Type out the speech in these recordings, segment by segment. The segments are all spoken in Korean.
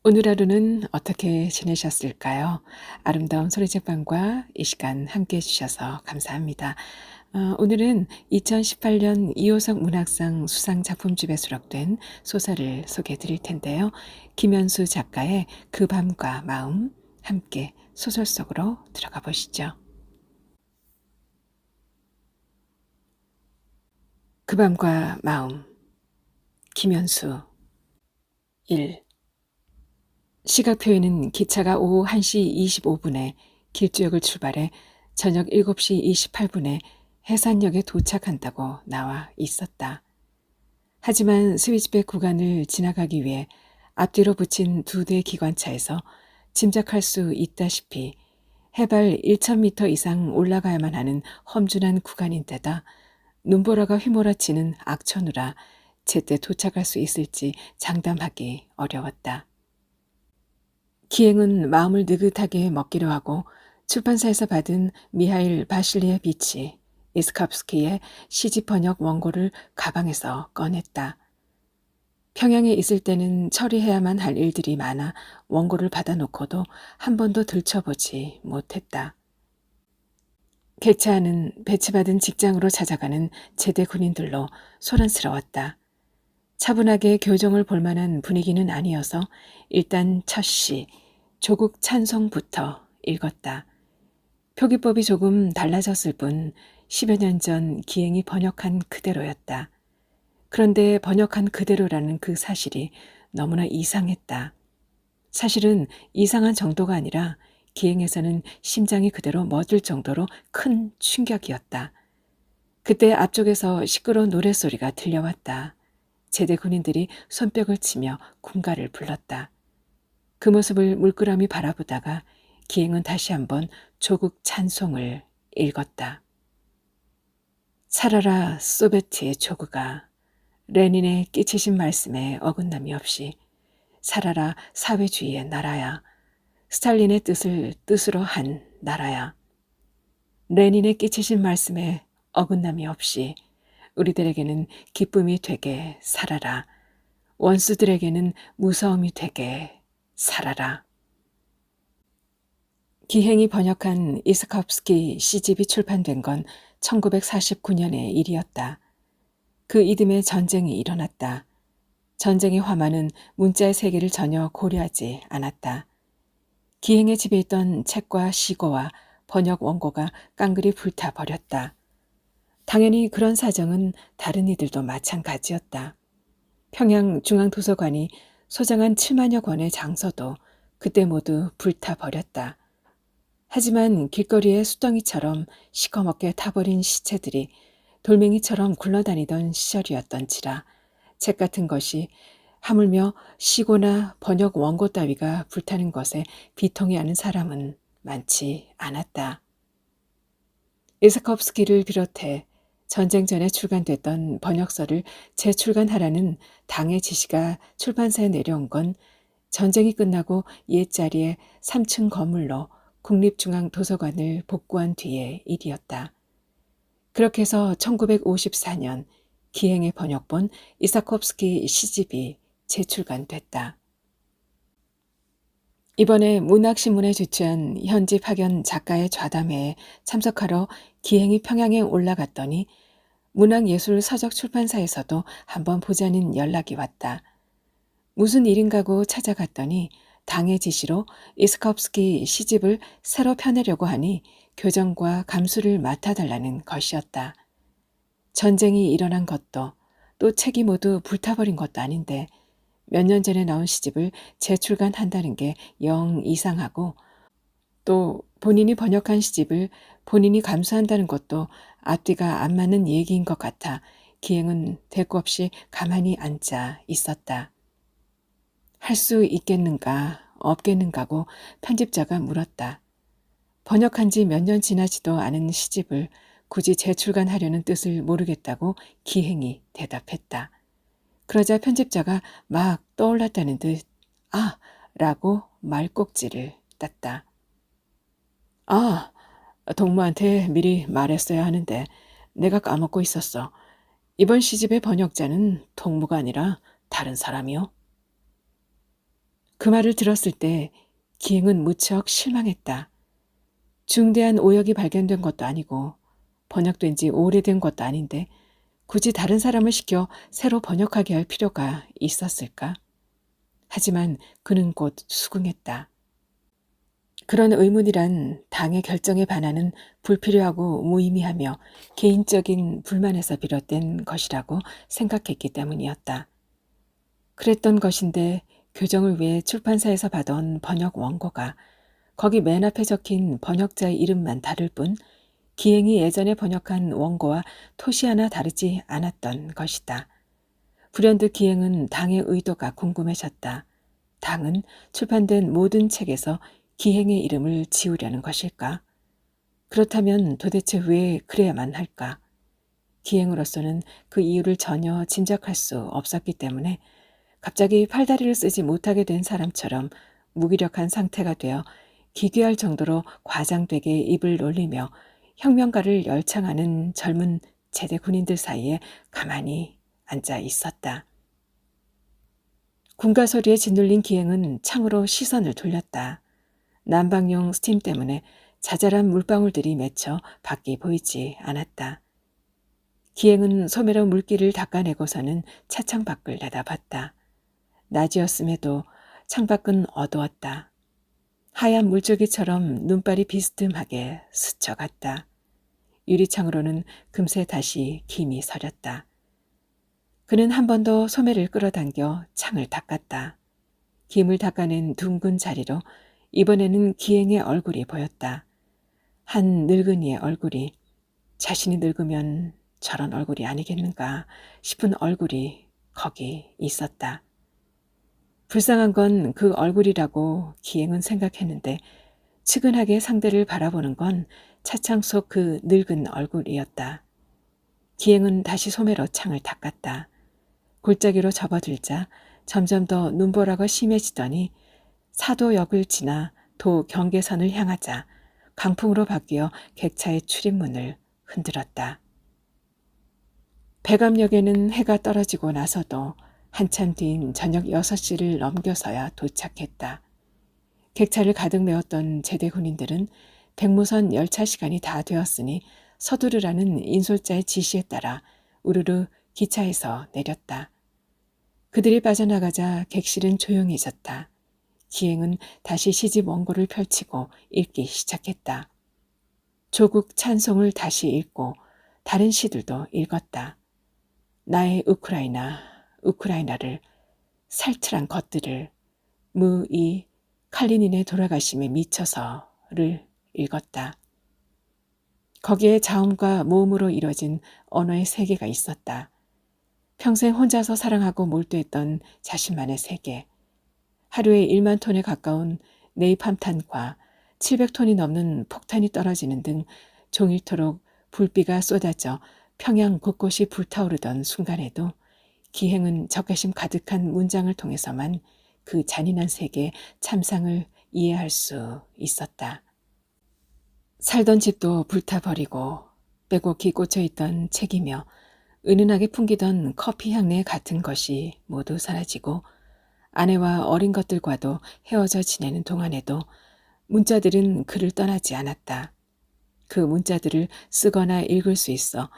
오늘 하루는 어떻게 지내셨을까요? 아름다운 소리책방과 이 시간 함께 해주셔서 감사합니다. 오늘은 2018년 이호석 문학상 수상작품집에 수록된 소설을 소개해 드릴 텐데요. 김현수 작가의 그 밤과 마음, 함께 소설 속으로 들어가 보시죠. 그 밤과 마음, 김현수 1. 시각표에는 기차가 오후 1시 25분에 길주역을 출발해 저녁 7시 28분에 해산역에 도착한다고 나와 있었다. 하지만 스위치백 구간을 지나가기 위해 앞뒤로 붙인 2대 기관차에서 짐작할 수 있다시피 해발 1,000m 이상 올라가야만 하는 험준한 구간인데다 눈보라가 휘몰아치는 악천후라 제때 도착할 수 있을지 장담하기 어려웠다. 기행은 마음을 느긋하게 먹기로 하고 출판사에서 받은 미하일 바실리에비치 이스캅스키의 시집 번역 원고를 가방에서 꺼냈다. 평양에 있을 때는 처리해야만 할 일들이 많아 원고를 받아놓고도 한 번도 들춰보지 못했다. 개차하는 배치받은 직장으로 찾아가는 제대 군인들로 소란스러웠다. 차분하게 교정을 볼 만한 분위기는 아니어서 일단 첫 시, 조국 찬송부터 읽었다. 표기법이 조금 달라졌을 뿐 10여 년 전 기행이 번역한 그대로였다. 그런데 번역한 그대로라는 그 사실이 너무나 이상했다. 사실은 이상한 정도가 아니라 기행에서는 심장이 그대로 멎을 정도로 큰 충격이었다. 그때 앞쪽에서 시끄러운 노랫소리가 들려왔다. 제대 군인들이 손뼉을 치며 군가를 불렀다. 그 모습을 물끄러미 바라보다가 기행은 다시 한번 조국 찬송을 읽었다. 살아라 소베트의 조국아, 레닌의 끼치신 말씀에 어긋남이 없이 살아라 사회주의의 나라야, 스탈린의 뜻을 뜻으로 한 나라야. 레닌의 끼치신 말씀에 어긋남이 없이 우리들에게는 기쁨이 되게 살아라. 원수들에게는 무서움이 되게 살아라. 기행이 번역한 이스캅스키 시집이 출판된 건 1949년의 일이었다. 그 이듬해 전쟁이 일어났다. 전쟁의 화마는 문자의 세계를 전혀 고려하지 않았다. 기행의 집에 있던 책과 시고와 번역 원고가 깡그리 불타버렸다. 당연히 그런 사정은 다른 이들도 마찬가지였다. 평양 중앙도서관이 소장한 7만여 권의 장서도 그때 모두 불타버렸다. 하지만 길거리에 수덩이처럼 시커멓게 타버린 시체들이 돌멩이처럼 굴러다니던 시절이었던지라 책 같은 것이 하물며 시고나 번역 원고 따위가 불타는 것에 비통해하는 사람은 많지 않았다. 이스캅스키를 비롯해 전쟁 전에 출간됐던 번역서를 재출간하라는 당의 지시가 출판사에 내려온 건 전쟁이 끝나고 옛자리에 3층 건물로 국립중앙도서관을 복구한 뒤의 일이었다. 그렇게 해서 1954년 기행의 번역본 이사콥스키 시집이 재출간됐다. 이번에 문학신문에 주최한 현지 파견 작가의 좌담회에 참석하러 기행이 평양에 올라갔더니 문학예술서적출판사에서도 한번 보자는 연락이 왔다. 무슨 일인가고 찾아갔더니 당의 지시로 이스캅스키 시집을 새로 펴내려고 하니 교정과 감수를 맡아달라는 것이었다. 전쟁이 일어난 것도 또 책이 모두 불타버린 것도 아닌데 몇 년 전에 나온 시집을 재출간한다는 게 영 이상하고 또 본인이 번역한 시집을 본인이 감수한다는 것도 앞뒤가 안 맞는 얘기인 것 같아 기행은 대꾸 없이 가만히 앉아 있었다. 할 수 있겠는가 없겠는가고 편집자가 물었다. 번역한 지 몇 년 지나지도 않은 시집을 굳이 재출간하려는 뜻을 모르겠다고 기행이 대답했다. 그러자 편집자가 막 떠올랐다는 듯 아! 라고 말꼭지를 땄다. 아! 동무한테 미리 말했어야 하는데 내가 까먹고 있었어. 이번 시집의 번역자는 동무가 아니라 다른 사람이요. 그 말을 들었을 때 기행은 무척 실망했다. 중대한 오역이 발견된 것도 아니고 번역된 지 오래된 것도 아닌데 굳이 다른 사람을 시켜 새로 번역하게 할 필요가 있었을까? 하지만 그는 곧 수긍했다. 그런 의문이란 당의 결정에 반하는 불필요하고 무의미하며 개인적인 불만에서 비롯된 것이라고 생각했기 때문이었다. 그랬던 것인데 교정을 위해 출판사에서 받아온 번역 원고가 거기 맨 앞에 적힌 번역자의 이름만 다를 뿐 기행이 예전에 번역한 원고와 토시 하나 다르지 않았던 것이다. 불현듯 기행은 당의 의도가 궁금해졌다. 당은 출판된 모든 책에서 기행의 이름을 지우려는 것일까? 그렇다면 도대체 왜 그래야만 할까? 기행으로서는 그 이유를 전혀 짐작할 수 없었기 때문에 갑자기 팔다리를 쓰지 못하게 된 사람처럼 무기력한 상태가 되어 기괴할 정도로 과장되게 입을 놀리며 혁명가를 열창하는 젊은 제대 군인들 사이에 가만히 앉아 있었다. 군가 소리에 짓눌린 기행은 창으로 시선을 돌렸다. 난방용 스팀 때문에 자잘한 물방울들이 맺혀 밖이 보이지 않았다. 기행은 소매로 물기를 닦아내고서는 차창 밖을 내다봤다. 낮이었음에도 창밖은 어두웠다. 하얀 물줄기처럼 눈발이 비스듬하게 스쳐갔다. 유리창으로는 금세 다시 김이 서렸다. 그는 한 번 더 소매를 끌어당겨 창을 닦았다. 김을 닦아낸 둥근 자리로 이번에는 기행의 얼굴이 보였다. 한 늙은이의 얼굴이 자신이 늙으면 저런 얼굴이 아니겠는가 싶은 얼굴이 거기 있었다. 불쌍한 건 그 얼굴이라고 기행은 생각했는데 측은하게 상대를 바라보는 건 차창 속 그 늙은 얼굴이었다. 기행은 다시 소매로 창을 닦았다. 골짜기로 접어들자 점점 더 눈보라가 심해지더니 사도역을 지나 도 경계선을 향하자 강풍으로 바뀌어 객차의 출입문을 흔들었다. 백암역에는 해가 떨어지고 나서도 한참 뒤인 저녁 6시를 넘겨서야 도착했다. 객차를 가득 메웠던 제대 군인들은 백무선 열차 시간이 다 되었으니 서두르라는 인솔자의 지시에 따라 우르르 기차에서 내렸다. 그들이 빠져나가자 객실은 조용해졌다. 기행은 다시 시집 원고를 펼치고 읽기 시작했다. 조국 찬송을 다시 읽고 다른 시들도 읽었다. 나의 우크라이나, 우크라이나를, 살트란 것들을, 무이 칼리닌의 돌아가심에 미쳐서를 읽었다. 거기에 자음과 모음으로 이뤄진 언어의 세계가 있었다. 평생 혼자서 사랑하고 몰두했던 자신만의 세계. 하루에 1만 톤에 가까운 네이팜탄과 700톤이 넘는 폭탄이 떨어지는 등 종일토록 불비가 쏟아져 평양 곳곳이 불타오르던 순간에도 기행은 적개심 가득한 문장을 통해서만 그 잔인한 세계의 참상을 이해할 수 있었다. 살던 집도 불타버리고 빼곡히 꽂혀있던 책이며 은은하게 풍기던 커피 향내 같은 것이 모두 사라지고 아내와 어린 것들과도 헤어져 지내는 동안에도 문자들은 그를 떠나지 않았다. 그 문자들을 쓰거나 읽을 수 있어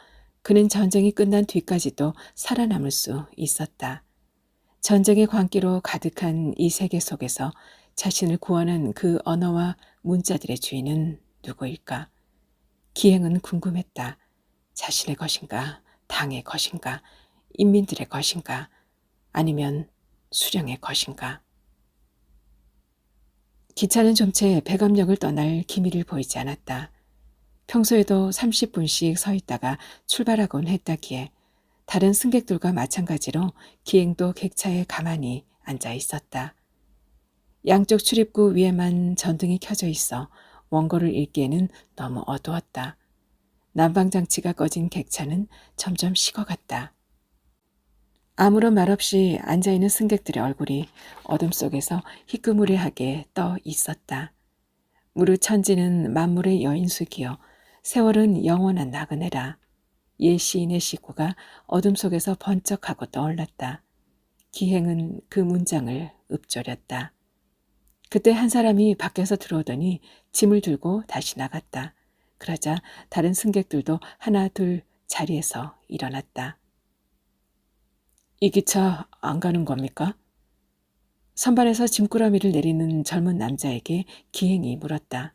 그는 전쟁이 끝난 뒤까지도 살아남을 수 있었다. 전쟁의 광기로 가득한 이 세계 속에서 자신을 구원한 그 언어와 문자들의 주인은 누구일까? 기행은 궁금했다. 자신의 것인가? 당의 것인가? 인민들의 것인가? 아니면 수령의 것인가? 기차는 좀채 백암역을 떠날 기미를 보이지 않았다. 평소에도 30분씩 서 있다가 출발하곤 했다기에 다른 승객들과 마찬가지로 기행도 객차에 가만히 앉아 있었다. 양쪽 출입구 위에만 전등이 켜져 있어 원고를 읽기에는 너무 어두웠다. 난방장치가 꺼진 객차는 점점 식어갔다. 아무런 말 없이 앉아있는 승객들의 얼굴이 어둠 속에서 희끄무레하게 떠 있었다. 무릇 천지는 만물의 여인숙이여 세월은 영원한 나그네라. 옛 시인의 시구가 어둠 속에서 번쩍하고 떠올랐다. 기행은 그 문장을 읊조렸다. 그때 한 사람이 밖에서 들어오더니 짐을 들고 다시 나갔다. 그러자 다른 승객들도 하나 둘 자리에서 일어났다. 이 기차 안 가는 겁니까? 선반에서 짐꾸러미를 내리는 젊은 남자에게 기행이 물었다.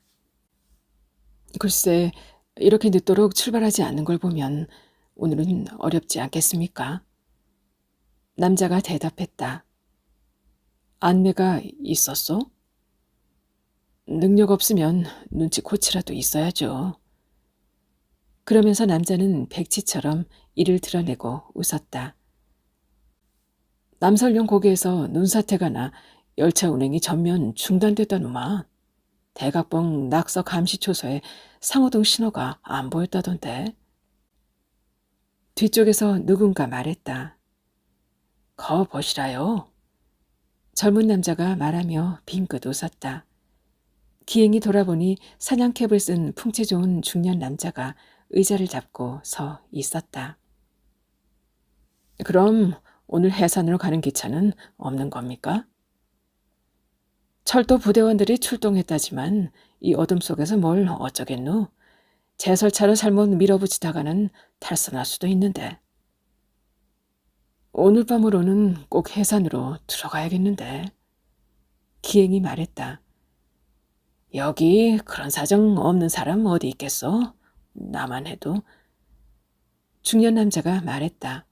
글쎄, 이렇게 늦도록 출발하지 않는 걸 보면 오늘은 어렵지 않겠습니까? 남자가 대답했다. 안내가 있었소? 능력 없으면 눈치코치라도 있어야죠. 그러면서 남자는 백치처럼 이를 드러내고 웃었다. 남설령 고개에서 눈사태가 나 열차 운행이 전면 중단됐다누마. 대각봉 낙서 감시초소에 상호등 신호가 안 보였다던데. 뒤쪽에서 누군가 말했다. 거 보시라요. 젊은 남자가 말하며 빙긋 웃었다. 기행이 돌아보니 사냥캡을 쓴 풍채 좋은 중년 남자가 의자를 잡고 서 있었다. 그럼 오늘 해산으로 가는 기차는 없는 겁니까? 철도 부대원들이 출동했다지만 이 어둠 속에서 뭘 어쩌겠노? 제설차로 잘못 밀어붙이다가는 탈선할 수도 있는데. 오늘 밤으로는 꼭 해산으로 들어가야겠는데. 기행이 말했다. 여기 그런 사정 없는 사람 어디 있겠어? 나만 해도. 중년 남자가 말했다.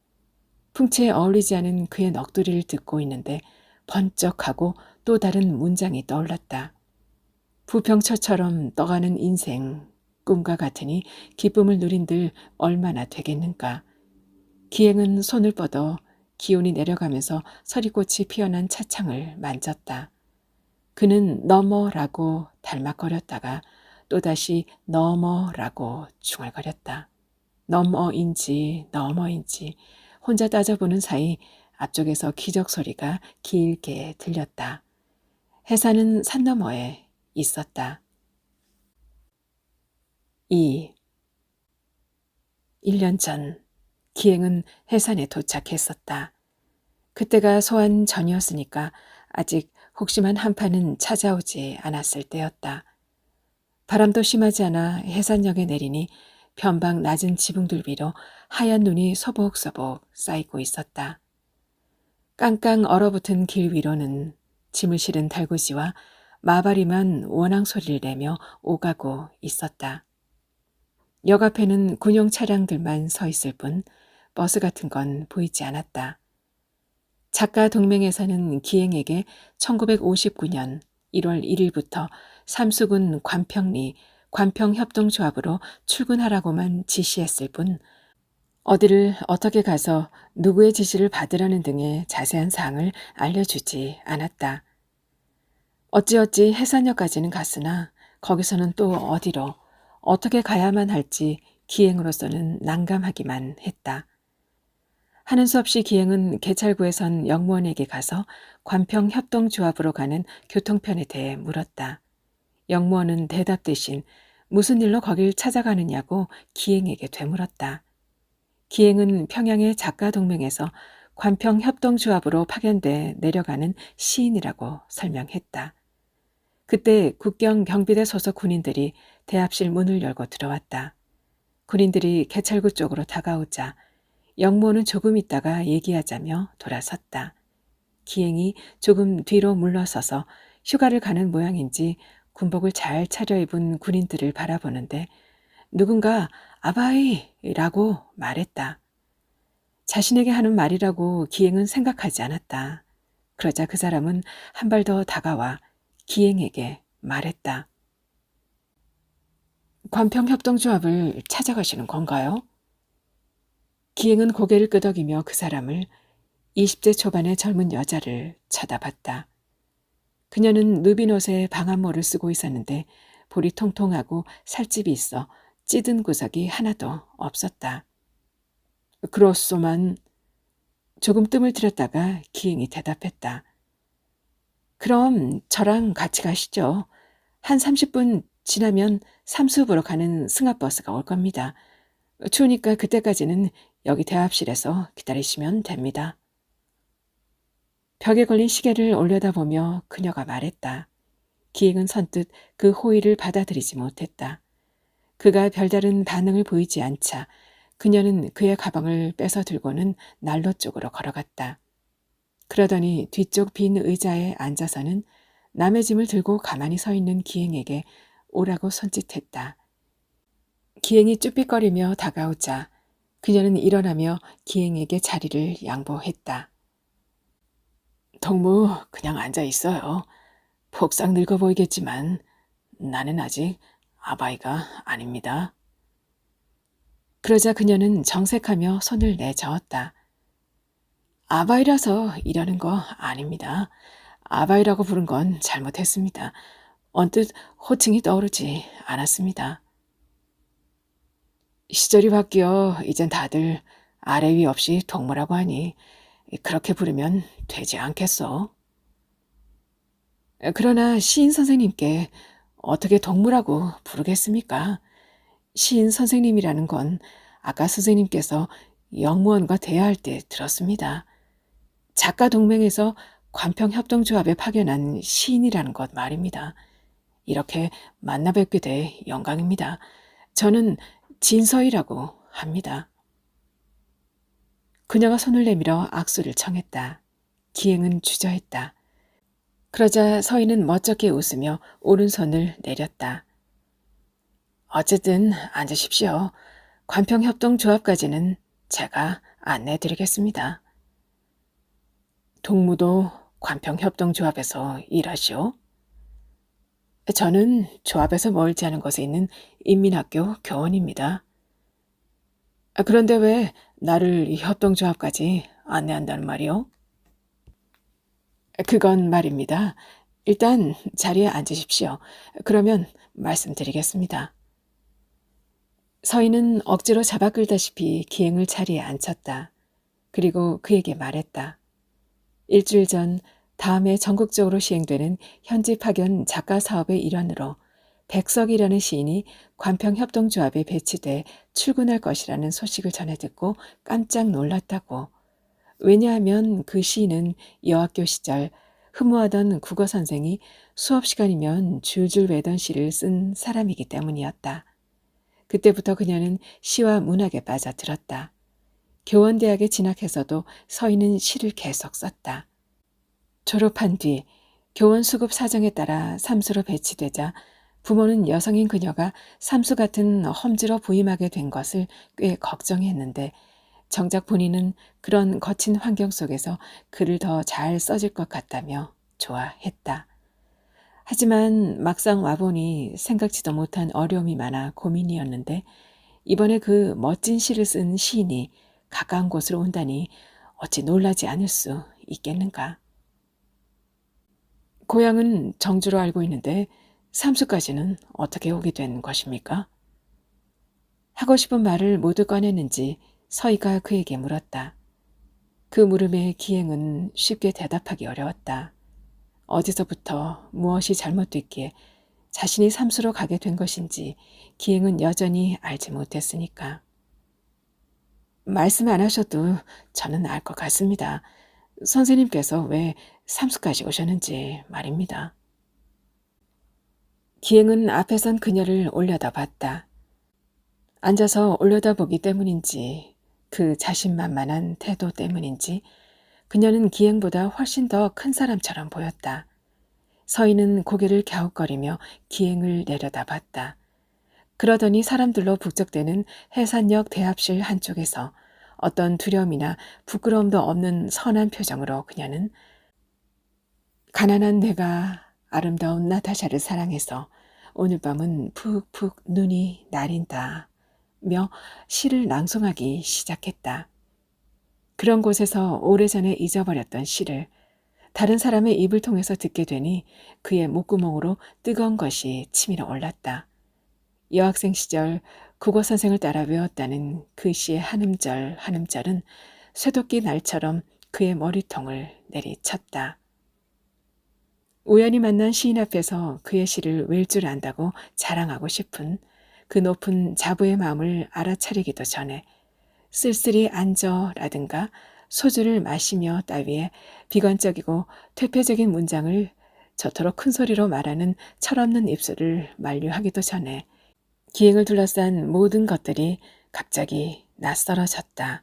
풍채에 어울리지 않은 그의 넋두리를 듣고 있는데 번쩍하고 또 다른 문장이 떠올랐다. 부평철처럼 떠가는 인생, 꿈과 같으니 기쁨을 누린들 얼마나 되겠는가. 기행은 손을 뻗어 기온이 내려가면서 서리꽃이 피어난 차창을 만졌다. 그는 너머라고 달막거렸다가 또다시 너머라고 중얼거렸다. 너머인지 혼자 따져보는 사이 앞쪽에서 기적 소리가 길게 들렸다. 해산은 산 너머에 있었다. 2. 1년 전 기행은 해산에 도착했었다. 그때가 소환 전이었으니까 아직 혹시만 한파는 찾아오지 않았을 때였다. 바람도 심하지 않아 해산역에 내리니 변방 낮은 지붕들 위로 하얀 눈이 소복소복 쌓이고 있었다. 깡깡 얼어붙은 길 위로는 짐을 실은 달구지와 마바리만 원앙 소리를 내며 오가고 있었다. 역 앞에는 군용 차량들만 서 있을 뿐 버스 같은 건 보이지 않았다. 작가 동맹에서는 기행에게 1959년 1월 1일부터 삼수군 관평리 관평협동조합으로 출근하라고만 지시했을 뿐 어디를 어떻게 가서 누구의 지시를 받으라는 등의 자세한 사항을 알려주지 않았다. 어찌어찌 해산역까지는 갔으나 거기서는 또 어디로 어떻게 가야만 할지 기행으로서는 난감하기만 했다. 하는 수 없이 기행은 개찰구에선 영무원에게 가서 관평협동조합으로 가는 교통편에 대해 물었다. 영무원은 대답 대신 무슨 일로 거길 찾아가느냐고 기행에게 되물었다. 기행은 평양의 작가동맹에서 관평협동조합으로 파견돼 내려가는 시인이라고 설명했다. 그때 국경 경비대 소속 군인들이 대합실 문을 열고 들어왔다. 군인들이 개찰구 쪽으로 다가오자 영무원은 조금 있다가 얘기하자며 돌아섰다. 기행이 조금 뒤로 물러서서 휴가를 가는 모양인지 군복을 잘 차려입은 군인들을 바라보는데 누군가 아바이라고 말했다. 자신에게 하는 말이라고 기행은 생각하지 않았다. 그러자 그 사람은 한 발 더 다가와 기행에게 말했다. 관평협동조합을 찾아가시는 건가요? 기행은 고개를 끄덕이며 그 사람을 20대 초반의 젊은 여자를 쳐다봤다. 그녀는 누빈 옷에 방한모를 쓰고 있었는데 볼이 통통하고 살집이 있어 찌든 구석이 하나도 없었다. 그렇소만. 조금 뜸을 들였다가 기행이 대답했다. 그럼 저랑 같이 가시죠. 한 30분 지나면 삼수읍으로 가는 승합버스가 올 겁니다. 추우니까 그때까지는 여기 대합실에서 기다리시면 됩니다. 벽에 걸린 시계를 올려다보며 그녀가 말했다. 기행은 선뜻 그 호의를 받아들이지 못했다. 그가 별다른 반응을 보이지 않자 그녀는 그의 가방을 뺏어 들고는 난로 쪽으로 걸어갔다. 그러더니 뒤쪽 빈 의자에 앉아서는 남의 짐을 들고 가만히 서 있는 기행에게 오라고 손짓했다. 기행이 쭈삣거리며 다가오자 그녀는 일어나며 기행에게 자리를 양보했다. 동무, 그냥 앉아 있어요. 폭삭 늙어 보이겠지만 나는 아직 아바이가 아닙니다. 그러자 그녀는 정색하며 손을 내저었다. 아바이라서 이러는 거 아닙니다. 아바이라고 부른 건 잘못했습니다. 언뜻 호칭이 떠오르지 않았습니다. 시절이 바뀌어 이젠 다들 아래 위 없이 동무라고 하니 그렇게 부르면 되지 않겠어? 그러나 시인 선생님께 어떻게 동무라고 부르겠습니까? 시인 선생님이라는 건 아까 선생님께서 영무원과 대화할 때 들었습니다. 작가 동맹에서 관평협동조합에 파견한 시인이라는 것 말입니다. 이렇게 만나 뵙게 돼 영광입니다. 저는 진서희라고 합니다. 그녀가 손을 내밀어 악수를 청했다. 기행은 주저했다. 그러자 서희는 멋쩍게 웃으며 오른손을 내렸다. 어쨌든 앉으십시오. 관평협동조합까지는 제가 안내해드리겠습니다. 동무도 관평협동조합에서 일하시오? 저는 조합에서 멀지 않은 곳에 있는 인민학교 교원입니다. 그런데 왜 나를 이 협동조합까지 안내한다는 말이오? 그건 말입니다. 일단 자리에 앉으십시오. 그러면 말씀드리겠습니다. 서희는 억지로 잡아 끌다시피 기행을 자리에 앉혔다. 그리고 그에게 말했다. 일주일 전 다음해 전국적으로 시행되는 현지 파견 작가 사업의 일환으로 백석이라는 시인이 관평협동조합에 배치돼 출근할 것이라는 소식을 전해 듣고 깜짝 놀랐다고. 왜냐하면 그 시인은 여학교 시절 흠모하던 국어 선생이 수업 시간이면 줄줄 외던 시를 쓴 사람이기 때문이었다. 그때부터 그녀는 시와 문학에 빠져들었다. 교원대학에 진학해서도 서희는 시를 계속 썼다. 졸업한 뒤 교원 수급 사정에 따라 삼수로 배치되자 부모는 여성인 그녀가 삼수 같은 험지로 부임하게 된 것을 꽤 걱정했는데 정작 본인은 그런 거친 환경 속에서 글을 더 잘 써질 것 같다며 좋아했다. 하지만 막상 와보니 생각지도 못한 어려움이 많아 고민이었는데 이번에 그 멋진 시를 쓴 시인이 가까운 곳으로 온다니 어찌 놀라지 않을 수 있겠는가. 고향은 정주로 알고 있는데 삼수까지는 어떻게 오게 된 것입니까? 하고 싶은 말을 모두 꺼냈는지 서희가 그에게 물었다. 그 물음에 기행은 쉽게 대답하기 어려웠다. 어디서부터 무엇이 잘못됐기에 자신이 삼수로 가게 된 것인지 기행은 여전히 알지 못했으니까. 말씀 안 하셔도 저는 알 것 같습니다. 선생님께서 왜 삼수까지 오셨는지 말입니다. 기행은 앞에선 그녀를 올려다봤다. 앉아서 올려다보기 때문인지 그 자신만만한 태도 때문인지 그녀는 기행보다 훨씬 더 큰 사람처럼 보였다. 서희는 고개를 갸웃거리며 기행을 내려다봤다. 그러더니 사람들로 북적대는 해산역 대합실 한쪽에서 어떤 두려움이나 부끄러움도 없는 선한 표정으로 그녀는 가난한 내가 아름다운 나타샤를 사랑해서 오늘 밤은 푹푹 눈이 내린다 며 시를 낭송하기 시작했다. 그런 곳에서 오래전에 잊어버렸던 시를 다른 사람의 입을 통해서 듣게 되니 그의 목구멍으로 뜨거운 것이 치밀어 올랐다. 여학생 시절 국어 선생을 따라 외웠다는 그 시의 한 음절 한 음절은 쇠도끼 날처럼 그의 머리통을 내리쳤다. 우연히 만난 시인 앞에서 그의 시를 외울 줄 안다고 자랑하고 싶은 그 높은 자부의 마음을 알아차리기도 전에 쓸쓸히 앉어라든가 소주를 마시며 따위에 비관적이고 퇴폐적인 문장을 저토록 큰 소리로 말하는 철없는 입술을 만류하기도 전에 기행을 둘러싼 모든 것들이 갑자기 낯설어졌다.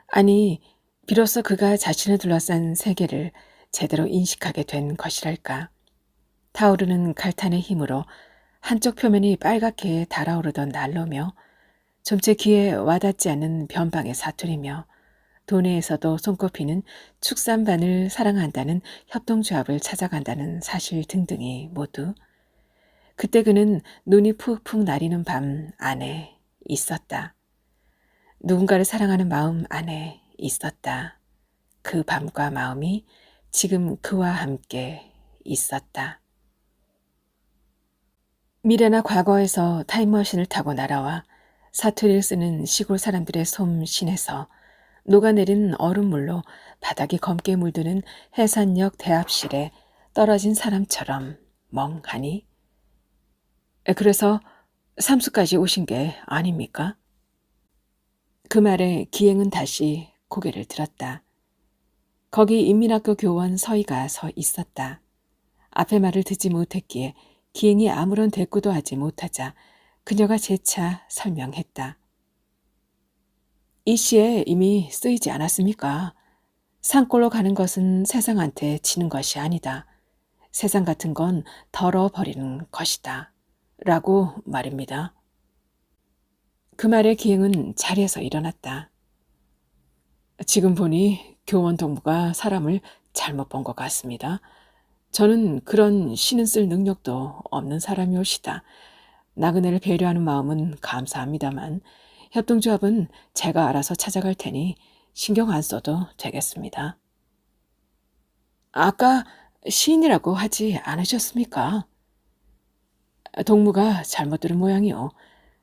아니, 비로소 그가 자신을 둘러싼 세계를 제대로 인식하게 된 것이랄까. 타오르는 갈탄의 힘으로 한쪽 표면이 빨갛게 달아오르던 난로며 좀채 귀에 와닿지 않는 변방의 사투리며 도내에서도 손꼽히는 축산반을 사랑한다는 협동조합을 찾아간다는 사실 등등이 모두 그때 그는 눈이 푹푹 나리는 밤 안에 있었다. 누군가를 사랑하는 마음 안에 있었다. 그 밤과 마음이 지금 그와 함께 있었다. 미래나 과거에서 타임머신을 타고 날아와 사투리를 쓰는 시골 사람들의 솜신에서 녹아내린 얼음물로 바닥이 검게 물드는 해산역 대합실에 떨어진 사람처럼 멍하니. 그래서 삼수까지 오신 게 아닙니까? 그 말에 기행은 다시 고개를 들었다. 거기 인민학교 교원 서희가 서 있었다. 앞의 말을 듣지 못했기에 기행이 아무런 대꾸도 하지 못하자 그녀가 재차 설명했다. 이 시에 이미 쓰이지 않았습니까? 산골로 가는 것은 세상한테 지는 것이 아니다. 세상 같은 건 덜어버리는 것이다. 라고 말입니다. 그 말에 기행은 자리에서 일어났다. 지금 보니 교원 동무가 사람을 잘못 본 것 같습니다. 저는 그런 시는 쓸 능력도 없는 사람이올시다. 나그네를 배려하는 마음은 감사합니다만 협동조합은 제가 알아서 찾아갈 테니 신경 안 써도 되겠습니다. 아까 시인이라고 하지 않으셨습니까? 동무가 잘못 들은 모양이요.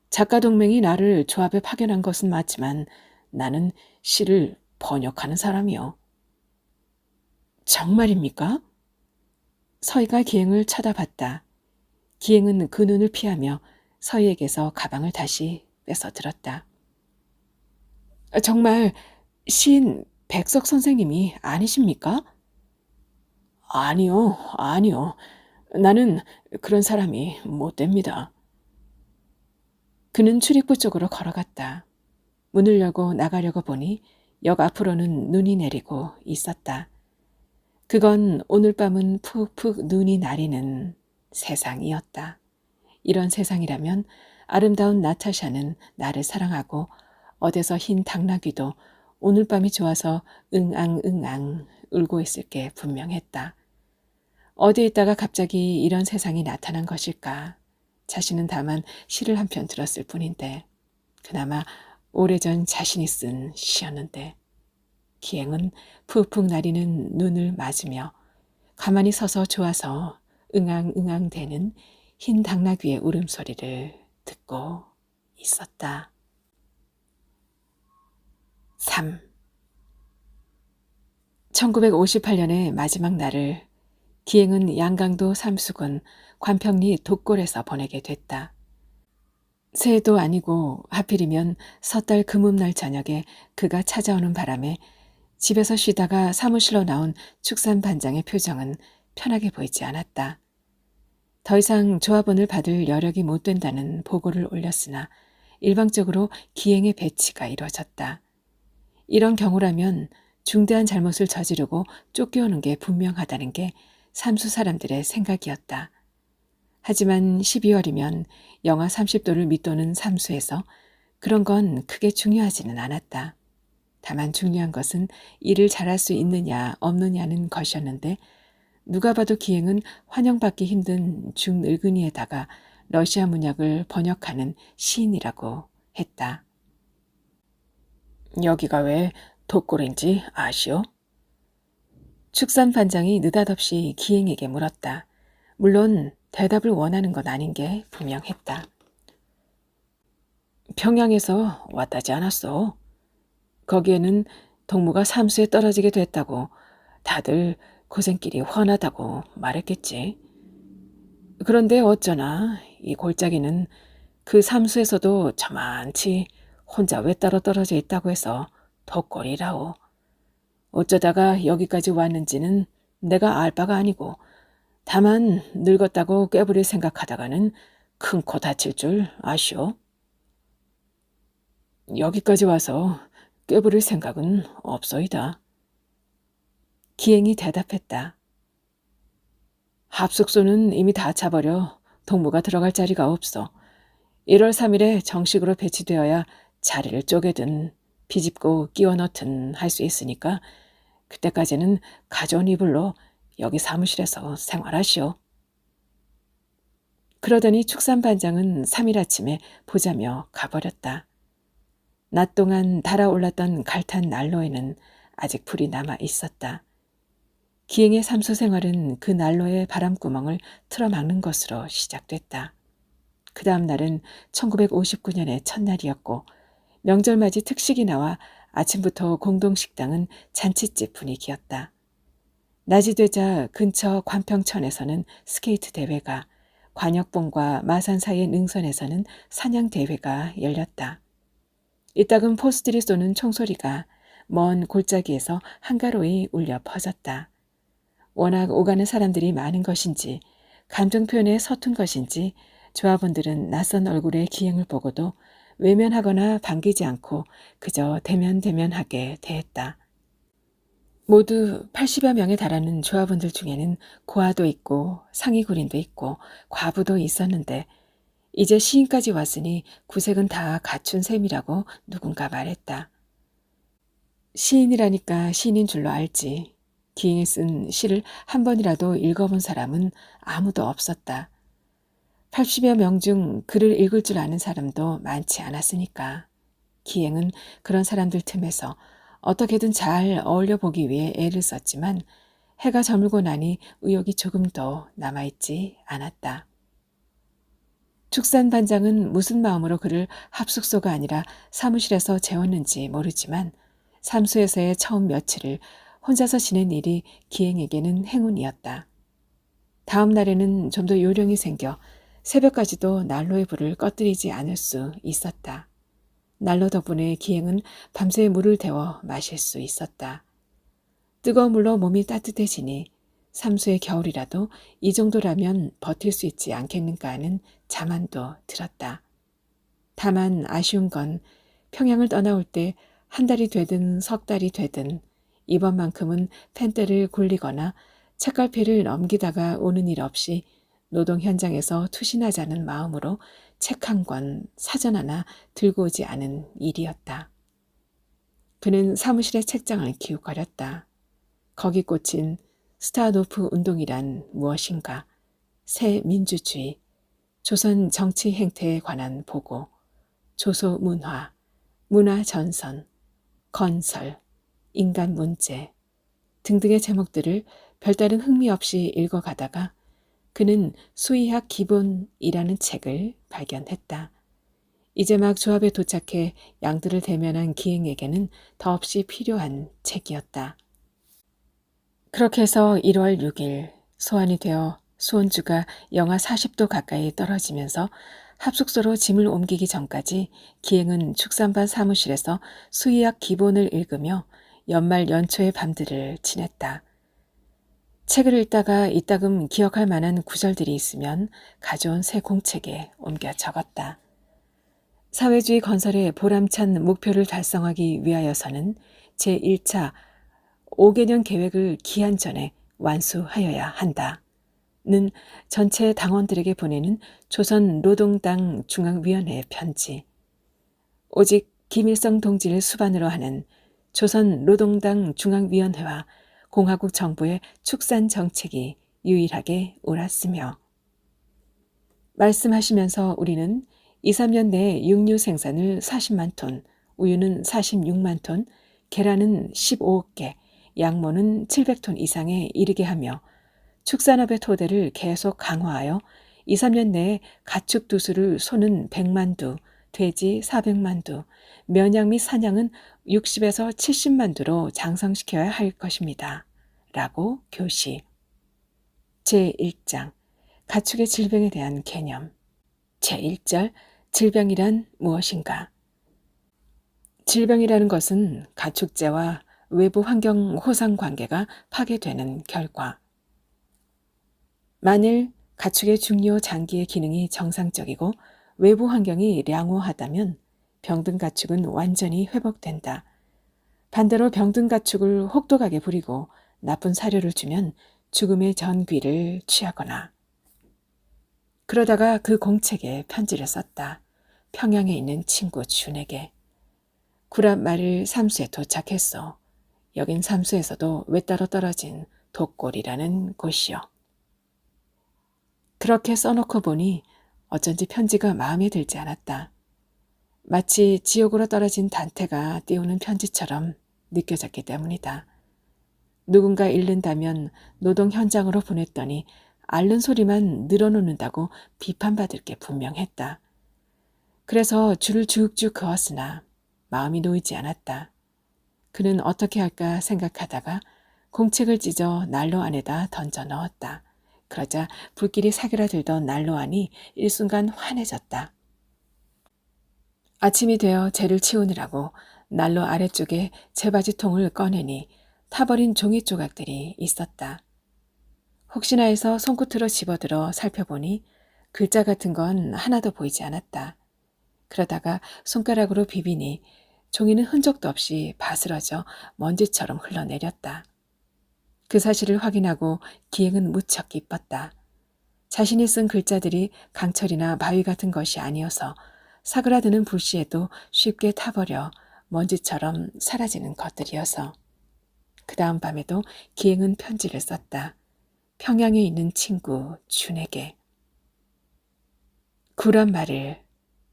작가 동맹이 나를 조합에 파견한 것은 맞지만 나는 시를 번역하는 사람이요. 정말입니까? 서희가 기행을 쳐다봤다. 기행은 그 눈을 피하며 서희에게서 가방을 다시 뺏어 들었다. 정말 시인 백석 선생님이 아니십니까? 아니요, 아니요. 나는 그런 사람이 못 됩니다. 그는 출입구 쪽으로 걸어갔다. 문을 열고 나가려고 보니 역 앞으로는 눈이 내리고 있었다. 그건 오늘 밤은 푹푹 눈이 나리는 세상이었다. 이런 세상이라면 아름다운 나타샤는 나를 사랑하고 어디서 흰 당나귀도 오늘 밤이 좋아서 응앙응앙 울고 있을 게 분명했다. 어디에 있다가 갑자기 이런 세상이 나타난 것일까? 자신은 다만 시를 한 편 들었을 뿐인데 그나마 오래전 자신이 쓴 시였는데 기행은 푹푹 나리는 눈을 맞으며 가만히 서서 좋아서 응앙응앙 대는 흰 당나귀의 울음소리를 듣고 있었다. 3. 1958년의 마지막 날을 기행은 양강도 삼수군 관평리 독골에서 보내게 됐다. 새해도 아니고 하필이면 섣달 금음날 저녁에 그가 찾아오는 바람에 집에서 쉬다가 사무실로 나온 축산반장의 표정은 편하게 보이지 않았다. 더 이상 조합원을 받을 여력이 못 된다는 보고를 올렸으나 일방적으로 기행의 배치가 이루어졌다. 이런 경우라면 중대한 잘못을 저지르고 쫓겨오는 게 분명하다는 게 삼수 사람들의 생각이었다. 하지만 12월이면 영하 30도를 밑도는 삼수에서 그런 건 크게 중요하지는 않았다. 다만 중요한 것은 일을 잘할 수 있느냐 없느냐는 것이었는데 누가 봐도 기행은 환영받기 힘든 중늙은이에다가 러시아 문학을 번역하는 시인이라고 했다. 여기가 왜 독골인지 아시오? 축산반장이 느닷없이 기행에게 물었다. 물론 대답을 원하는 건 아닌 게 분명했다. 평양에서 왔다지 않았어. 거기에는 동무가 삼수에 떨어지게 됐다고 다들 고생길이 훤하다고 말했겠지. 그런데 어쩌나 이 골짜기는 그 삼수에서도 저만치 혼자 외따로 떨어져 있다고 해서 덕골이라오. 어쩌다가 여기까지 왔는지는 내가 알 바가 아니고 다만 늙었다고 꾀부릴 생각하다가는 큰 코 다칠 줄 아시오? 여기까지 와서 꾀부릴 생각은 없소이다. 기행이 대답했다. 합숙소는 이미 다 차버려 동무가 들어갈 자리가 없어. 1월 3일에 정식으로 배치되어야 자리를 쪼개든 비집고 끼워 넣든 할 수 있으니까 그때까지는 가져온 이불로 여기 사무실에서 생활하시오. 그러더니 축산반장은 3일 아침에 보자며 가버렸다. 낮 동안 달아올랐던 갈탄 난로에는 아직 불이 남아 있었다. 기행의 삼소 생활은 그 난로의 바람구멍을 틀어막는 것으로 시작됐다. 그 다음 날은 1959년의 첫날이었고 명절맞이 특식이 나와 아침부터 공동식당은 잔칫집 분위기였다. 낮이 되자 근처 관평천에서는 스케이트 대회가, 관역봉과 마산 사이의 능선에서는 사냥 대회가 열렸다. 이따금 포스들이 쏘는 총소리가 먼 골짜기에서 한가로이 울려 퍼졌다. 워낙 오가는 사람들이 많은 것인지 감정 표현에 서툰 것인지 조합원들은 낯선 얼굴의 기행을 보고도 외면하거나 반기지 않고 그저 대면대면하게 대했다. 모두 80여 명에 달하는 조합원들 중에는 고아도 있고 상위군인도 있고 과부도 있었는데 이제 시인까지 왔으니 구색은 다 갖춘 셈이라고 누군가 말했다. 시인이라니까 시인인 줄로 알지. 기행에 쓴 시를 한 번이라도 읽어본 사람은 아무도 없었다. 80여 명 중 글을 읽을 줄 아는 사람도 많지 않았으니까. 기행은 그런 사람들 틈에서 어떻게든 잘 어울려 보기 위해 애를 썼지만 해가 저물고 나니 의욕이 조금도 남아있지 않았다. 축산반장은 무슨 마음으로 그를 합숙소가 아니라 사무실에서 재웠는지 모르지만 삼수에서의 처음 며칠을 혼자서 지낸 일이 기행에게는 행운이었다. 다음 날에는 좀 더 요령이 생겨 새벽까지도 난로의 불을 꺼뜨리지 않을 수 있었다. 난로 덕분에 기행은 밤새 물을 데워 마실 수 있었다. 뜨거운 물로 몸이 따뜻해지니 삼수의 겨울이라도 이 정도라면 버틸 수 있지 않겠는가 하는 자만도 들었다. 다만 아쉬운 건 평양을 떠나올 때 한 달이 되든 석 달이 되든 이번만큼은 펜대를 굴리거나 책갈피를 넘기다가 오는 일 없이 노동 현장에서 투신하자는 마음으로 책 한 권, 사전 하나 들고 오지 않은 일이었다. 그는 사무실의 책장을 기웃거렸다. 거기 꽂힌 스타노프 운동이란 무엇인가, 새 민주주의, 조선 정치 행태에 관한 보고, 조소 문화, 문화 전선, 건설, 인간 문제 등등의 제목들을 별다른 흥미 없이 읽어가다가 그는 수의학 기본이라는 책을 발견했다. 이제 막 조합에 도착해 양들을 대면한 기행에게는 더없이 필요한 책이었다. 그렇게 해서 1월 6일 소환이 되어 수온주가 영하 40도 가까이 떨어지면서 합숙소로 짐을 옮기기 전까지 기행은 축산반 사무실에서 수의학 기본을 읽으며 연말 연초의 밤들을 지냈다. 책을 읽다가 이따금 기억할 만한 구절들이 있으면 가져온 새 공책에 옮겨 적었다. 사회주의 건설의 보람찬 목표를 달성하기 위하여서는 제1차 5개년 계획을 기한 전에 완수하여야 한다. 는 전체 당원들에게 보내는 조선노동당 중앙위원회의 편지. 오직 김일성 동지를 수반으로 하는 조선노동당 중앙위원회와 공화국 정부의 축산 정책이 유일하게 옳았으며 말씀하시면서 우리는 2, 3년 내에 육류 생산을 40만 톤, 우유는 46만 톤, 계란은 15억 개, 양모는 700톤 이상에 이르게 하며 축산업의 토대를 계속 강화하여 2, 3년 내에 가축 두수를 소는 100만 두, 돼지 400만 두, 면양 및 사냥은 60에서 70만 두로 장성시켜야 할 것입니다. 라고 교시. 제1장 가축의 질병에 대한 개념. 제1절 질병이란 무엇인가? 질병이라는 것은 가축재와 외부 환경 호상 관계가 파괴되는 결과. 만일 가축의 중요 장기의 기능이 정상적이고 외부 환경이良好하다면 병든 가축은 완전히 회복된다. 반대로 병든 가축을 혹독하게 부리고 나쁜 사료를 주면 죽음의 전귀를 취하거나. 그러다가 그 공책에 편지를 썼다. 평양에 있는 친구 준에게. 9월 말 삼수에 도착했어. 여긴 삼수에서도 외따로 떨어진 독골이라는 곳이요. 그렇게 써놓고 보니 어쩐지 편지가 마음에 들지 않았다. 마치 지옥으로 떨어진 단테가 띄우는 편지처럼 느껴졌기 때문이다. 누군가 읽는다면 노동 현장으로 보냈더니 앓는 소리만 늘어놓는다고 비판받을 게 분명했다. 그래서 줄을 쭉쭉 그었으나 마음이 놓이지 않았다. 그는 어떻게 할까 생각하다가 공책을 찢어 난로 안에다 던져 넣었다. 그러자 불길이 사그라들던 난로 안이 일순간 환해졌다. 아침이 되어 재를 치우느라고 난로 아래쪽에 재바지통을 꺼내니 타버린 종이 조각들이 있었다. 혹시나 해서 손끝으로 집어들어 살펴보니 글자 같은 건 하나도 보이지 않았다. 그러다가 손가락으로 비비니 종이는 흔적도 없이 바스러져 먼지처럼 흘러내렸다. 그 사실을 확인하고 기행은 무척 기뻤다. 자신이 쓴 글자들이 강철이나 바위 같은 것이 아니어서 사그라드는 불씨에도 쉽게 타버려 먼지처럼 사라지는 것들이어서. 그 다음 밤에도 기행은 편지를 썼다. 평양에 있는 친구 준에게. 9월 말일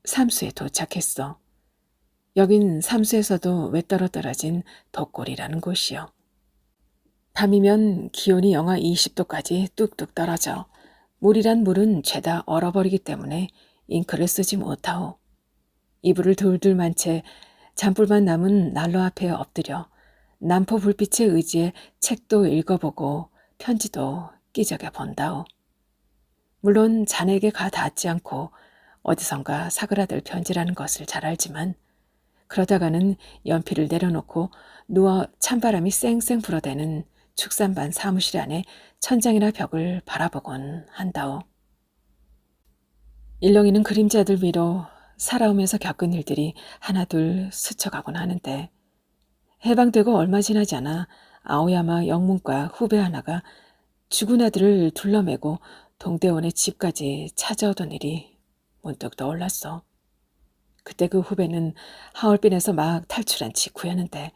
삼수에 도착했어. 여긴 삼수에서도 외따로 떨어진 독골이라는 곳이요. 밤이면 기온이 영하 20도까지 뚝뚝 떨어져 물이란 물은 죄다 얼어버리기 때문에 잉크를 쓰지 못하오. 이불을 둘둘 만 채 잔불만 남은 난로 앞에 엎드려 남포 불빛에 의지해 책도 읽어보고 편지도 끼적여 본다오. 물론 자네에게 가 닿지 않고 어디선가 사그라들 편지라는 것을 잘 알지만 그러다가는 연필을 내려놓고 누워 찬바람이 쌩쌩 불어대는 축산반 사무실 안에 천장이나 벽을 바라보곤 한다오. 일렁이는 그림자들 위로 살아오면서 겪은 일들이 하나둘 스쳐가곤 하는데 해방되고 얼마 지나지 않아 아오야마 영문과 후배 하나가 죽은 아들을 둘러매고 동대원의 집까지 찾아오던 일이 문득 떠올랐어. 그때 그 후배는 하얼빈에서 막 탈출한 직후였는데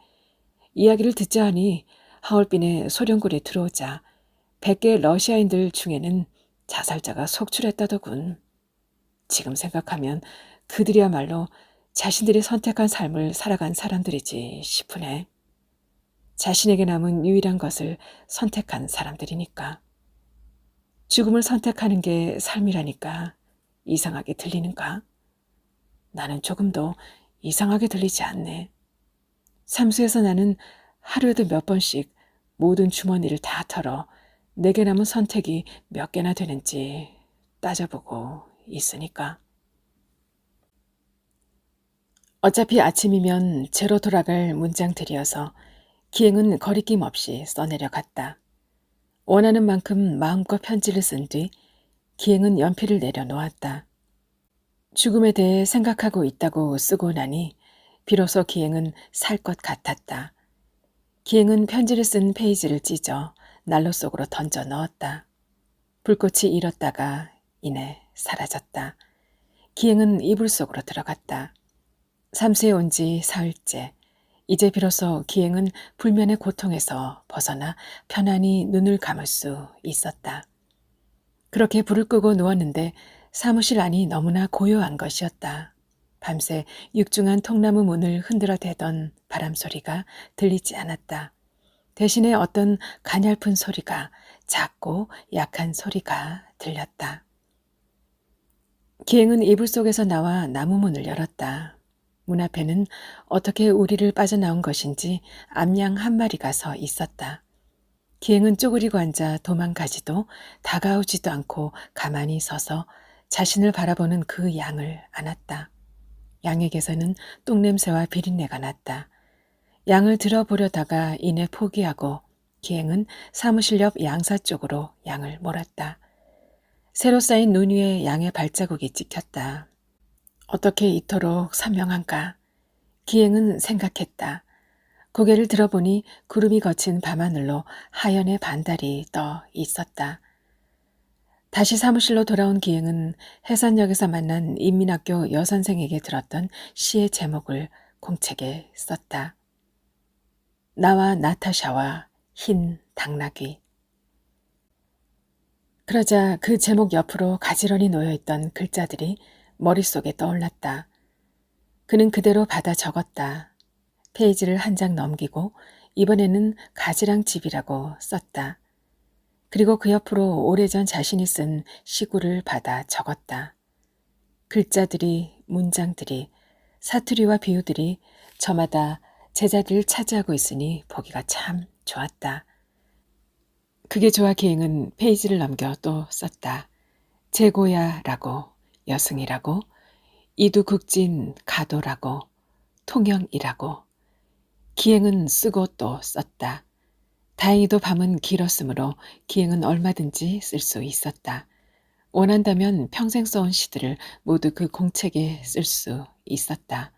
이야기를 듣자 하니 하얼빈에 소련군이 들어오자 100개 러시아인들 중에는 자살자가 속출했다더군. 지금 생각하면 그들이야말로 자신들이 선택한 삶을 살아간 사람들이지 싶으네. 자신에게 남은 유일한 것을 선택한 사람들이니까. 죽음을 선택하는 게 삶이라니까 이상하게 들리는가? 나는 조금도 이상하게 들리지 않네. 삼수에서 나는 하루에도 몇 번씩 모든 주머니를 다 털어 내게 남은 선택이 몇 개나 되는지 따져보고 있으니까. 어차피 아침이면 제로 돌아갈 문장들이어서 기행은 거리낌 없이 써내려갔다. 원하는 만큼 마음껏 편지를 쓴 뒤 기행은 연필을 내려놓았다. 죽음에 대해 생각하고 있다고 쓰고 나니 비로소 기행은 살 것 같았다. 기행은 편지를 쓴 페이지를 찢어 난로 속으로 던져 넣었다. 불꽃이 일었다가 이내 사라졌다. 기행은 이불 속으로 들어갔다. 삼수에 온 지 사흘째. 이제 비로소 기행은 불면의 고통에서 벗어나 편안히 눈을 감을 수 있었다. 그렇게 불을 끄고 누웠는데 사무실 안이 너무나 고요한 것이었다. 밤새 육중한 통나무 문을 흔들어 대던 바람 소리가 들리지 않았다. 대신에 어떤 가냘픈 소리가, 작고 약한 소리가 들렸다. 기행은 이불 속에서 나와 나무 문을 열었다. 문 앞에는 어떻게 우리를 빠져나온 것인지 암양 한 마리가 서 있었다. 기행은 쪼그리고 앉아 도망가지도 다가오지도 않고 가만히 서서 자신을 바라보는 그 양을 안았다. 양에게서는 똥냄새와 비린내가 났다. 양을 들어보려다가 이내 포기하고 기행은 사무실 옆 양사 쪽으로 양을 몰았다. 새로 쌓인 눈 위에 양의 발자국이 찍혔다. 어떻게 이토록 선명한가? 기행은 생각했다. 고개를 들어보니 구름이 거친 밤하늘로 하얀의 반달이 떠 있었다. 다시 사무실로 돌아온 기행은 해산역에서 만난 인민학교 여선생에게 들었던 시의 제목을 공책에 썼다. 나와 나타샤와 흰 당나귀. 그러자 그 제목 옆으로 가지런히 놓여있던 글자들이 머릿속에 떠올랐다. 그는 그대로 받아 적었다. 페이지를 한 장 넘기고 이번에는 가지랑 집이라고 썼다. 그리고 그 옆으로 오래전 자신이 쓴 시구를 받아 적었다. 글자들이, 문장들이, 사투리와 비유들이 저마다 제자리를 차지하고 있으니 보기가 참 좋았다. 그게 좋아 기행은 페이지를 넘겨 또 썼다. 제고야라고, 여승이라고, 이두국진 가도라고, 통영이라고. 기행은 쓰고 또 썼다. 다행히도 밤은 길었으므로 기행은 얼마든지 쓸 수 있었다. 원한다면 평생 써온 시들을 모두 그 공책에 쓸 수 있었다.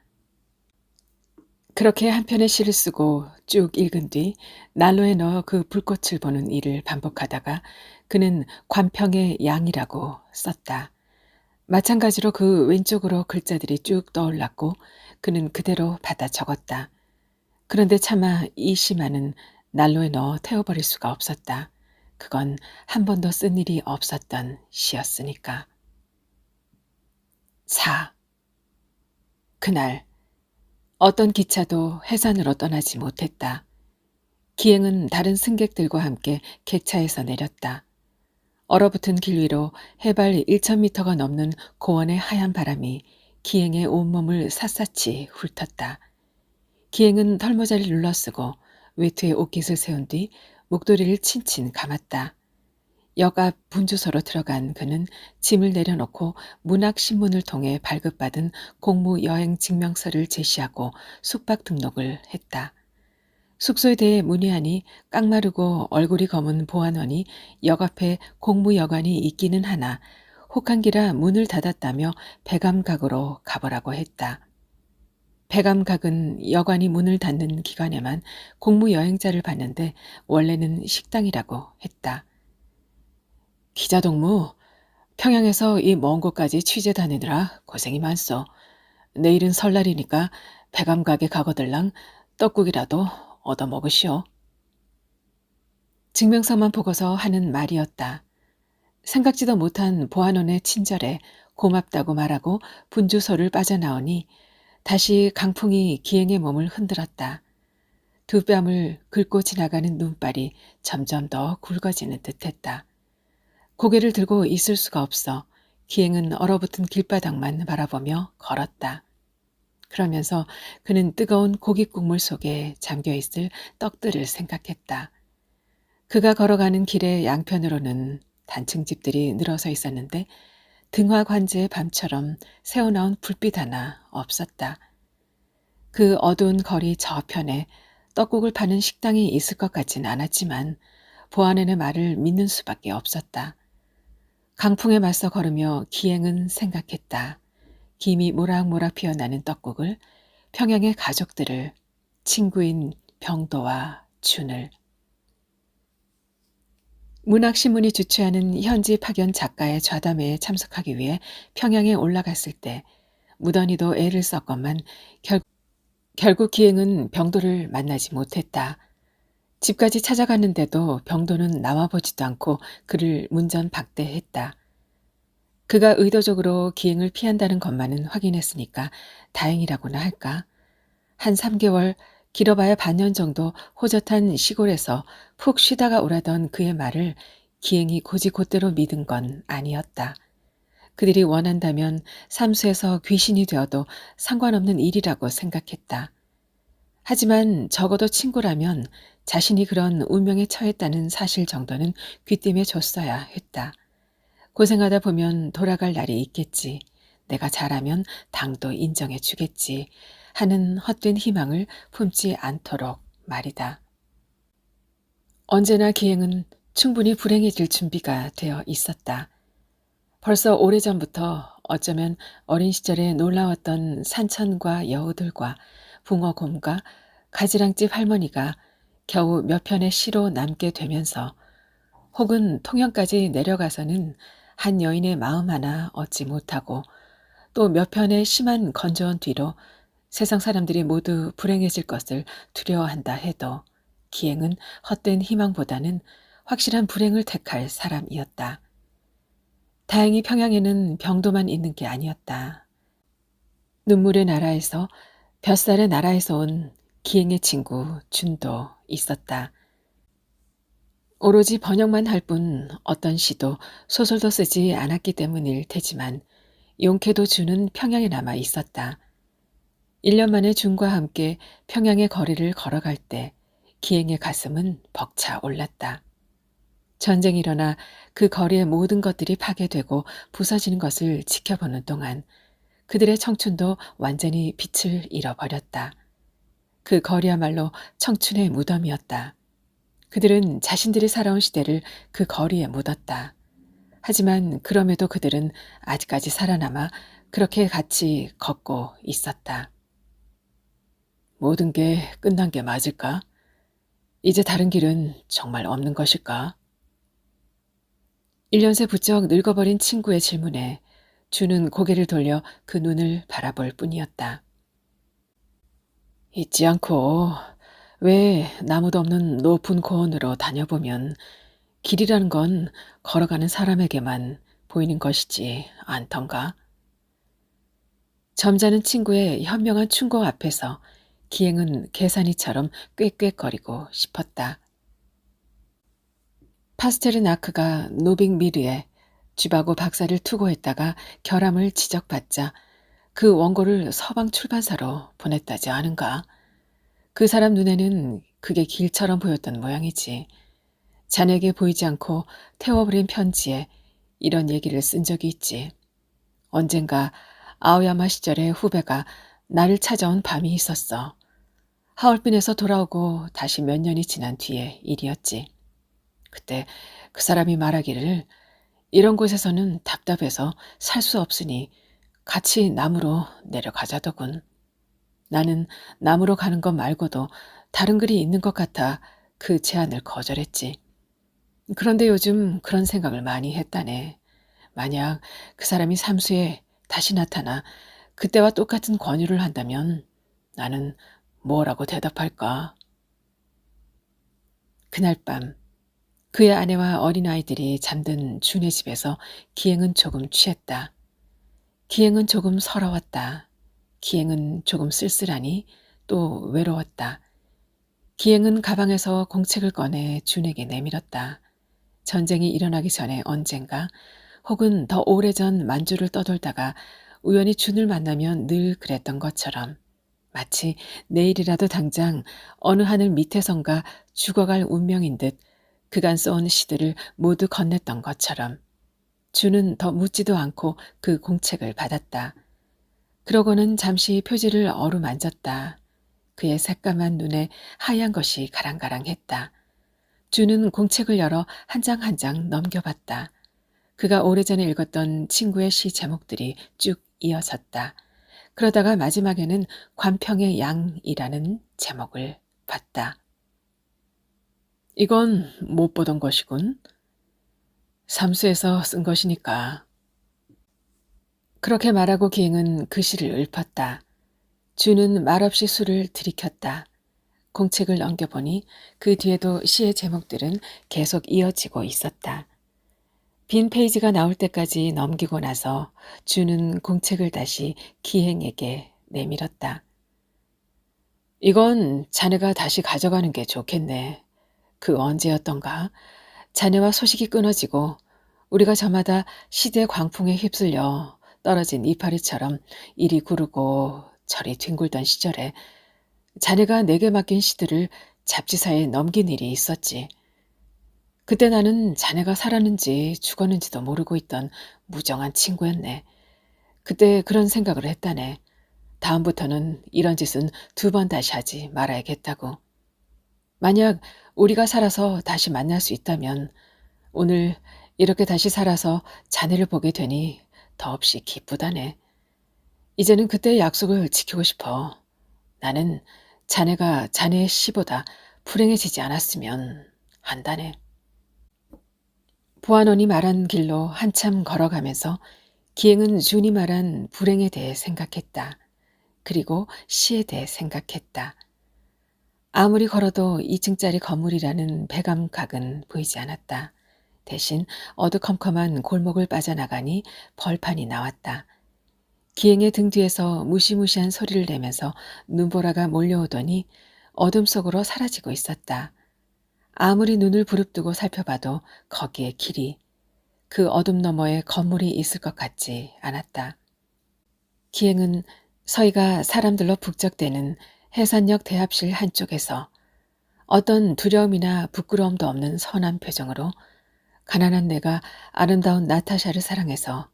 그렇게 한 편의 시를 쓰고 쭉 읽은 뒤 난로에 넣어 그 불꽃을 보는 일을 반복하다가 그는 관평의 양이라고 썼다. 마찬가지로 그 왼쪽으로 글자들이 쭉 떠올랐고 그는 그대로 받아 적었다. 그런데 차마 이 시만은 난로에 넣어 태워버릴 수가 없었다. 그건 한 번도 쓴 일이 없었던 시였으니까. 4. 그날 어떤 기차도 해산으로 떠나지 못했다. 기행은 다른 승객들과 함께 객차에서 내렸다. 얼어붙은 길 위로 해발 1,000m가 넘는 고원의 하얀 바람이 기행의 온몸을 샅샅이 훑었다. 기행은 털모자를 눌러쓰고 외투에 옷깃을 세운 뒤 목도리를 친친 감았다. 역 앞 분주소로 들어간 그는 짐을 내려놓고 문학신문을 통해 발급받은 공무 여행 증명서를 제시하고 숙박 등록을 했다. 숙소에 대해 문의하니 깡마르고 얼굴이 검은 보안원이 역 앞에 공무여관이 있기는 하나 혹한기라 문을 닫았다며 백암각으로 가보라고 했다. 백암각은 여관이 문을 닫는 기간에만 공무여행자를 받는데 원래는 식당이라고 했다. 기자동무, 평양에서 이 먼 곳까지 취재 다니느라 고생이 많소. 내일은 설날이니까 백암각에 가거들랑 떡국이라도 얻어먹으시오. 증명서만 보고서 하는 말이었다. 생각지도 못한 보안원의 친절에 고맙다고 말하고 분주소를 빠져나오니 다시 강풍이 기행의 몸을 흔들었다. 두 뺨을 긁고 지나가는 눈발이 점점 더 굵어지는 듯했다. 고개를 들고 있을 수가 없어 기행은 얼어붙은 길바닥만 바라보며 걸었다. 그러면서 그는 뜨거운 고깃국물 속에 잠겨있을 떡들을 생각했다. 그가 걸어가는 길의 양편으로는 단층 집들이 늘어서 있었는데 등화관제의 밤처럼 새어나온 불빛 하나 없었다. 그 어두운 거리 저편에 떡국을 파는 식당이 있을 것 같진 않았지만 보안원의 말을 믿는 수밖에 없었다. 강풍에 맞서 걸으며 기행은 생각했다. 김이 모락모락 피어나는 떡국을, 평양의 가족들을, 친구인 병도와 준을. 문학신문이 주최하는 현지 파견 작가의 좌담회에 참석하기 위해 평양에 올라갔을 때 무던히도 애를 썼건만 결국 기행은 병도를 만나지 못했다. 집까지 찾아갔는데도 병도는 나와보지도 않고 그를 문전박대했다. 그가 의도적으로 기행을 피한다는 것만은 확인했으니까 다행이라고나 할까. 한 3개월, 길어봐야 반년 정도 호젓한 시골에서 푹 쉬다가 오라던 그의 말을 기행이 곧이곧대로 믿은 건 아니었다. 그들이 원한다면 삼수에서 귀신이 되어도 상관없는 일이라고 생각했다. 하지만 적어도 친구라면 자신이 그런 운명에 처했다는 사실 정도는 귀띔해 줬어야 했다. 고생하다 보면 돌아갈 날이 있겠지. 내가 잘하면 당도 인정해 주겠지. 하는 헛된 희망을 품지 않도록 말이다. 언제나 기행은 충분히 불행해질 준비가 되어 있었다. 벌써 오래전부터 어쩌면 어린 시절에 놀라웠던 산천과 여우들과 붕어곰과 가지랑집 할머니가 겨우 몇 편의 시로 남게 되면서 혹은 통영까지 내려가서는 한 여인의 마음 하나 얻지 못하고 또 몇 편의 시만 건져온 뒤로 세상 사람들이 모두 불행해질 것을 두려워한다 해도 기행은 헛된 희망보다는 확실한 불행을 택할 사람이었다. 다행히 평양에는 병도만 있는 게 아니었다. 눈물의 나라에서 벼살의 나라에서 온 기행의 친구 준도 있었다. 오로지 번역만 할 뿐 어떤 시도 소설도 쓰지 않았기 때문일 테지만 용케도 준은 평양에 남아 있었다. 1년 만에 준과 함께 평양의 거리를 걸어갈 때 기행의 가슴은 벅차 올랐다. 전쟁이 일어나 그 거리의 모든 것들이 파괴되고 부서지는 것을 지켜보는 동안 그들의 청춘도 완전히 빛을 잃어버렸다. 그 거리야말로 청춘의 무덤이었다. 그들은 자신들이 살아온 시대를 그 거리에 묻었다. 하지만 그럼에도 그들은 아직까지 살아남아 그렇게 같이 걷고 있었다. 모든 게 끝난 게 맞을까? 이제 다른 길은 정말 없는 것일까? 1년새 부쩍 늙어버린 친구의 질문에 주는 고개를 돌려 그 눈을 바라볼 뿐이었다. 잊지 않고 왜 나무도 없는 높은 고원으로 다녀보면 길이라는 건 걸어가는 사람에게만 보이는 것이지 않던가? 점잖은 친구의 현명한 충고 앞에서 기행은 계산이처럼 꾀꾀거리고 싶었다. 파스테르나크가 노빅미르에 쥐바고 박사를 투고했다가 결함을 지적받자 그 원고를 서방 출판사로 보냈다지 않은가? 그 사람 눈에는 그게 길처럼 보였던 모양이지. 자네에게 보이지 않고 태워버린 편지에 이런 얘기를 쓴 적이 있지. 언젠가 아오야마 시절의 후배가 나를 찾아온 밤이 있었어. 하얼빈에서 돌아오고 다시 몇 년이 지난 뒤의 일이었지. 그때 그 사람이 말하기를 이런 곳에서는 답답해서 살 수 없으니 같이 남으로 내려가자더군. 나는 남으로 가는 것 말고도 다른 글이 있는 것 같아 그 제안을 거절했지. 그런데 요즘 그런 생각을 많이 했다네. 만약 그 사람이 삼수에 다시 나타나 그때와 똑같은 권유를 한다면 나는 뭐라고 대답할까? 그날 밤 그의 아내와 어린아이들이 잠든 준의 집에서 기행은 조금 취했다. 기행은 조금 서러웠다. 기행은 조금 쓸쓸하니 또 외로웠다. 기행은 가방에서 공책을 꺼내 준에게 내밀었다. 전쟁이 일어나기 전에 언젠가 혹은 더 오래전 만주를 떠돌다가 우연히 준을 만나면 늘 그랬던 것처럼 마치 내일이라도 당장 어느 하늘 밑에선가 죽어갈 운명인 듯 그간 써온 시들을 모두 건넸던 것처럼 준은 더 묻지도 않고 그 공책을 받았다. 그러고는 잠시 표지를 어루만졌다. 그의 새까만 눈에 하얀 것이 가랑가랑했다. 준은 공책을 열어 한 장 한 장 넘겨봤다. 그가 오래전에 읽었던 친구의 시 제목들이 쭉 이어졌다. 그러다가 마지막에는 관평의 양이라는 제목을 봤다. 이건 못 보던 것이군. 삼수에서 쓴 것이니까. 그렇게 말하고 기행은 그 시를 읊었다. 주는 말없이 술을 들이켰다. 공책을 넘겨보니 그 뒤에도 시의 제목들은 계속 이어지고 있었다. 빈 페이지가 나올 때까지 넘기고 나서 주는 공책을 다시 기행에게 내밀었다. 이건 자네가 다시 가져가는 게 좋겠네. 그 언제였던가? 자네와 소식이 끊어지고 우리가 저마다 시대 광풍에 휩쓸려 떨어진 이파리처럼 이리 구르고 저리 뒹굴던 시절에 자네가 내게 맡긴 시들을 잡지사에 넘긴 일이 있었지. 그때 나는 자네가 살았는지 죽었는지도 모르고 있던 무정한 친구였네. 그때 그런 생각을 했다네. 다음부터는 이런 짓은 2번 다시 하지 말아야겠다고. 만약 우리가 살아서 다시 만날 수 있다면 오늘 이렇게 다시 살아서 자네를 보게 되니 더없이 기쁘다네. 이제는 그때의 약속을 지키고 싶어. 나는 자네가 자네의 시보다 불행해지지 않았으면 한다네. 보안원이 말한 길로 한참 걸어가면서 기행은 준이 말한 불행에 대해 생각했다. 그리고 시에 대해 생각했다. 아무리 걸어도 2층짜리 건물이라는 백암각은 보이지 않았다. 대신 어두컴컴한 골목을 빠져나가니 벌판이 나왔다. 기행의 등 뒤에서 무시무시한 소리를 내면서 눈보라가 몰려오더니 어둠 속으로 사라지고 있었다. 아무리 눈을 부릅뜨고 살펴봐도 거기에 길이, 그 어둠 너머에 건물이 있을 것 같지 않았다. 기행은 서희가 사람들로 북적대는 해산역 대합실 한쪽에서 어떤 두려움이나 부끄러움도 없는 선한 표정으로 가난한 내가 아름다운 나타샤를 사랑해서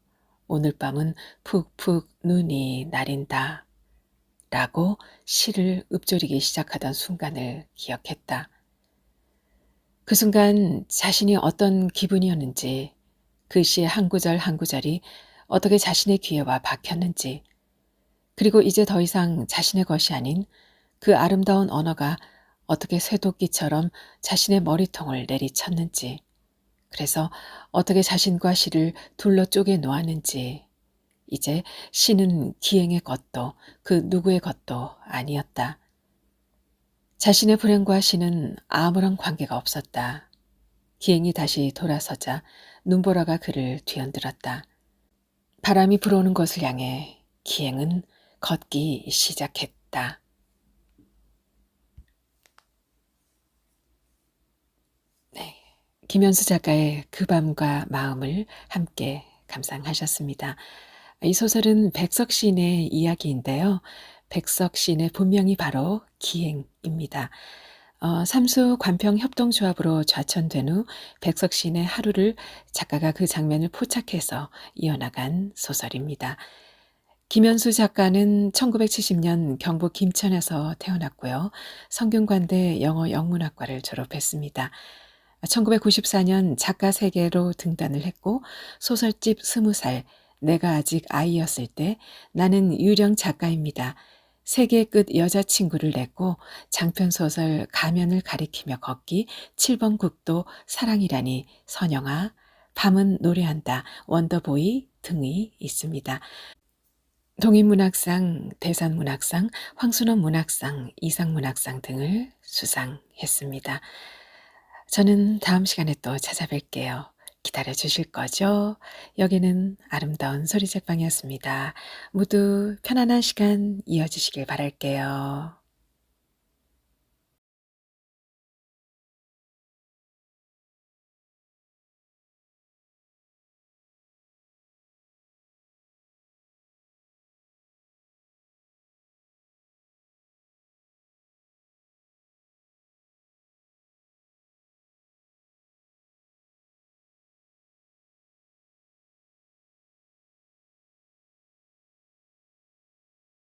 오늘 밤은 푹푹 눈이 내린다 라고 시를 읊조리기 시작하던 순간을 기억했다. 그 순간 자신이 어떤 기분이었는지, 그 시의 한 구절 한 구절이 어떻게 자신의 귀에 와 박혔는지, 그리고 이제 더 이상 자신의 것이 아닌 그 아름다운 언어가 어떻게 쇠도끼처럼 자신의 머리통을 내리쳤는지, 그래서 어떻게 자신과 시를 둘러 쪼개 놓았는지, 이제 시는 기행의 것도 그 누구의 것도 아니었다. 자신의 불행과 시는 아무런 관계가 없었다. 기행이 다시 돌아서자 눈보라가 그를 뒤흔들었다. 바람이 불어오는 곳을 향해 기행은 걷기 시작했다. 네. 김현수 작가의 그 밤과 마음을 함께 감상하셨습니다. 이 소설은 백석 시인의 이야기인데요. 백석 시인의 본명이 바로 기행입니다. 삼수 관평 협동조합으로 좌천된 후 백석 시인의 하루를 작가가 그 장면을 포착해서 이어나간 소설입니다. 김현수 작가는 1970년 경북 김천에서 태어났고요. 성균관대 영어 영문학과를 졸업했습니다. 1994년 작가 세계로 등단을 했고 소설집 20살, 내가 아직 아이였을 때 나는 유령 작가입니다. 세계 끝 여자친구를 냈고 장편소설 가면을 가리키며 걷기, 7번 국도, 사랑이라니, 선영아, 밤은 노래한다, 원더보이 등이 있습니다. 동인문학상, 대산문학상, 황순원 문학상, 이상문학상 등을 수상했습니다. 저는 다음 시간에 또 찾아뵐게요. 기다려 주실 거죠? 여기는 아름다운 소리책방이었습니다. 모두 편안한 시간 이어주시길 바랄게요.